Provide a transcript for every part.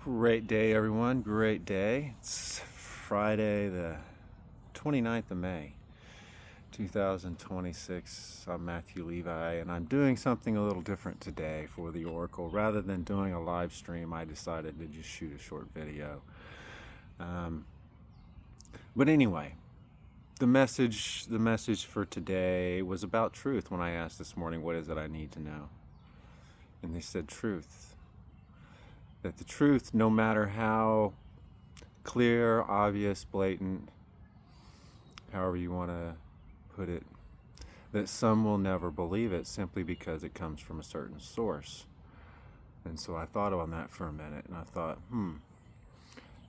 Great day, everyone. Great day. It's Friday, the 29th of May, 2026. I'm Matthew Levi, and I'm doing something a little different today for the Oracle. Rather than doing a live stream, I decided to just shoot a short video. But anyway, the message for today was about truth. When I asked this morning, what is it I need to know? And they said truth. That the truth, no matter how clear, obvious, blatant, however you want to put it, that some will never believe it simply because it comes from a certain source. And so I thought on that for a minute, and I thought,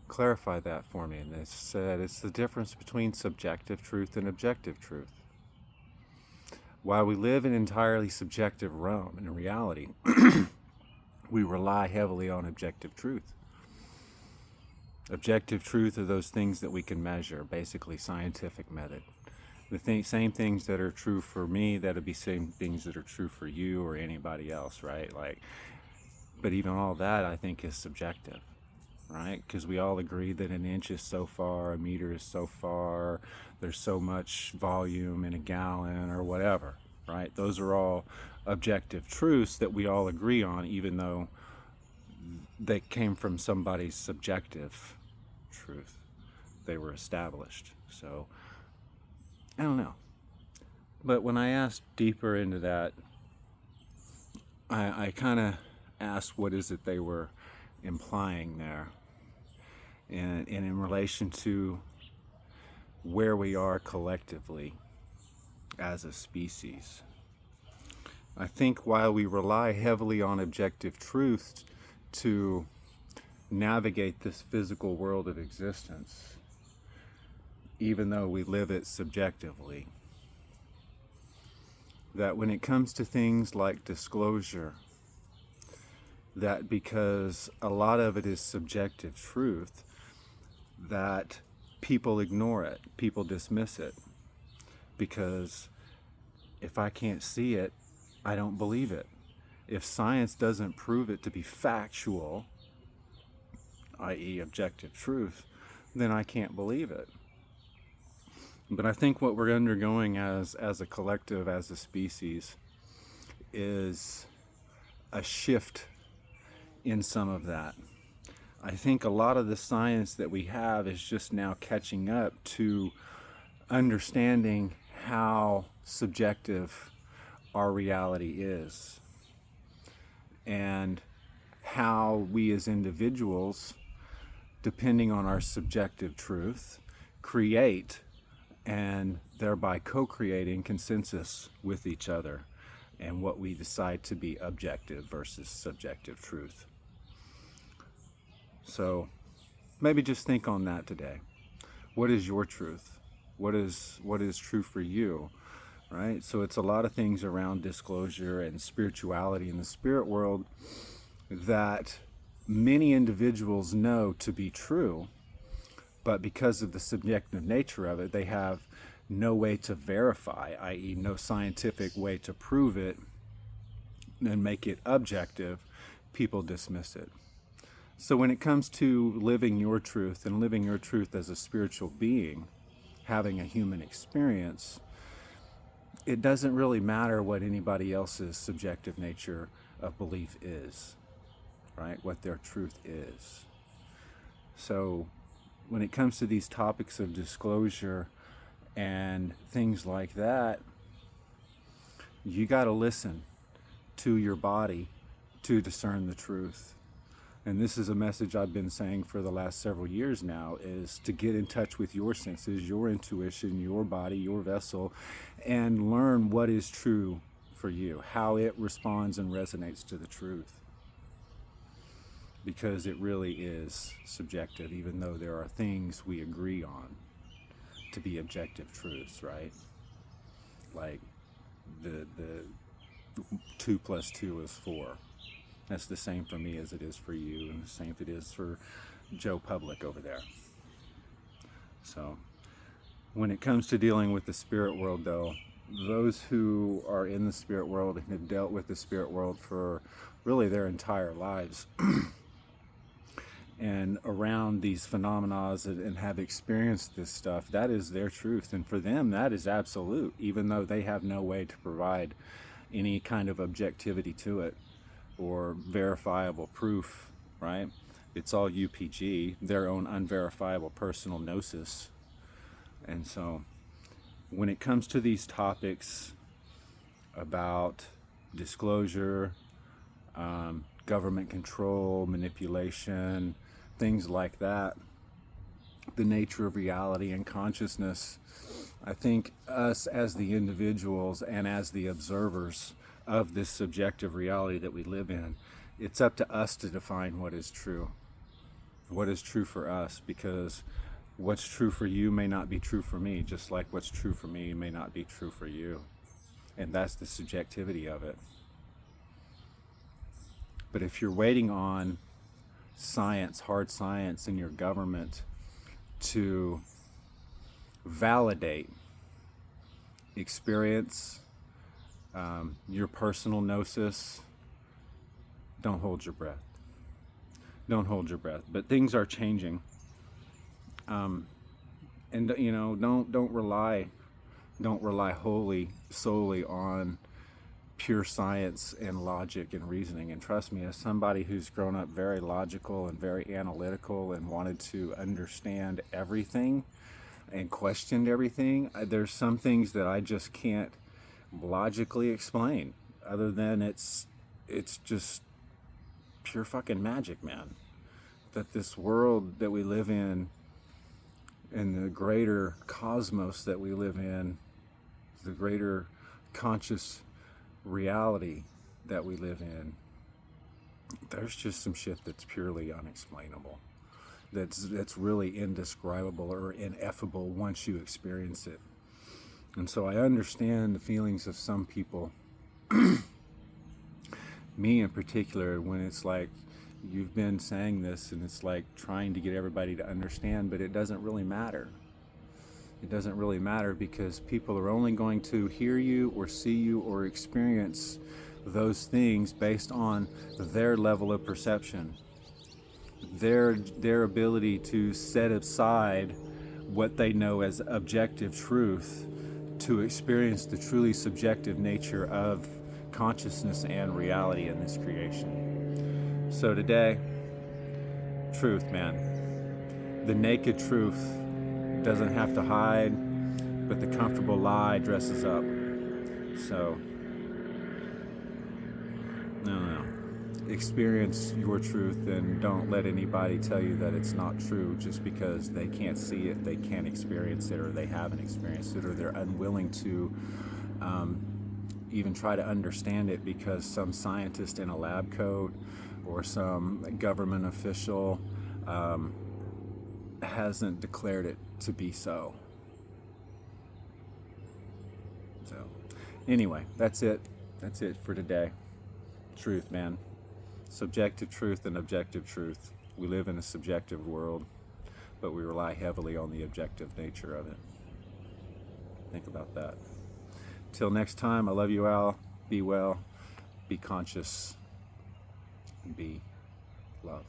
clarify that for me. And they said it's the difference between subjective truth and objective truth. While we live in entirely subjective realm and reality, we rely heavily on objective truth. Objective truth are those things that we can measure, basically scientific method. The same things that are true for me, that'll be same things that are true for you or anybody else, right? But even all that I think is subjective, right? Because we all agree that an inch is so far, a meter is so far, there's so much volume in a gallon or whatever, right? Those are all objective truths that we all agree on, even though they came from somebody's subjective truth. They were established. So, I don't know. But when I asked deeper into that, I kind of asked what is it they were implying there. And in relation to where we are collectively as a species. I think while we rely heavily on objective truth to navigate this physical world of existence, even though we live it subjectively, that when it comes to things like disclosure, that because a lot of it is subjective truth, that people ignore it, people dismiss it, because if I can't see it, I don't believe it. If science doesn't prove it to be factual, i.e. objective truth, then I can't believe it. But I think what we're undergoing as a collective, as a species, is a shift in some of that. I think a lot of the science that we have is just now catching up to understanding how subjective our reality is, and how we as individuals, depending on our subjective truth, create and thereby co-creating consensus with each other and what we decide to be objective versus subjective truth. So maybe just think on that today. What is your truth? What is true for you? Right? So it's a lot of things around disclosure and spirituality in the spirit world that many individuals know to be true, but because of the subjective nature of it, they have no way to verify, i.e. no scientific way to prove it and make it objective. People dismiss it. So when it comes to living your truth and living your truth as a spiritual being, having a human experience, it doesn't really matter what anybody else's subjective nature of belief is, right? What their truth is. So when it comes to these topics of disclosure and things like that, you got to listen to your body to discern the truth. And this is a message I've been saying for the last several years now, is to get in touch with your senses, your intuition, your body, your vessel, and learn what is true for you, how it responds and resonates to the truth. Because it really is subjective, even though there are things we agree on to be objective truths, right? Like the 2 + 2 is 4. That's the same for me as it is for you, and the same if it is for Joe Public over there. So when it comes to dealing with the spirit world, though, those who are in the spirit world and have dealt with the spirit world for really their entire lives and around these phenomena and have experienced this stuff, that is their truth. And for them, that is absolute, even though they have no way to provide any kind of objectivity to it or verifiable proof, right? It's all UPG, their own unverifiable personal gnosis. And so when it comes to these topics about disclosure, government control, manipulation, things like that, the nature of reality and consciousness, I think us as the individuals and as the observers of this subjective reality that we live in, it's up to us to define what is true for us, because what's true for you may not be true for me, just like what's true for me may not be true for you. And that's the subjectivity of it. But if you're waiting on science, hard science, and your government to validate experience, your personal gnosis, don't hold your breath. Don't hold your breath. But things are changing, and don't rely wholly solely on pure science and logic and reasoning. And trust me, as somebody who's grown up very logical and very analytical and wanted to understand everything and questioned everything, there's some things that I just can't logically explain, other than it's just pure fucking magic, man. That this world that we live in and the greater cosmos that we live in, the greater conscious reality that we live in, there's just some shit that's purely unexplainable, that's really indescribable or ineffable once you experience it. And so I understand the feelings of some people, me in particular, when it's like you've been saying this and it's like trying to get everybody to understand, but it doesn't really matter. It doesn't really matter, because people are only going to hear you or see you or experience those things based on their level of perception, their ability to set aside what they know as objective truth to experience the truly subjective nature of consciousness and reality in this creation. So today, truth, man. The naked truth doesn't have to hide, but the comfortable lie dresses up. So, no. Experience your truth, and don't let anybody tell you that it's not true just because they can't see it, they can't experience it, or they haven't experienced it, or they're unwilling to even try to understand it because some scientist in a lab coat or some government official hasn't declared it to be so. So, anyway, that's it. That's it for today. Truth, man. Subjective truth and objective truth. We live in a subjective world, but we rely heavily on the objective nature of it. Think about that. Till next time, I love you, Al. Be well, be conscious, and be love.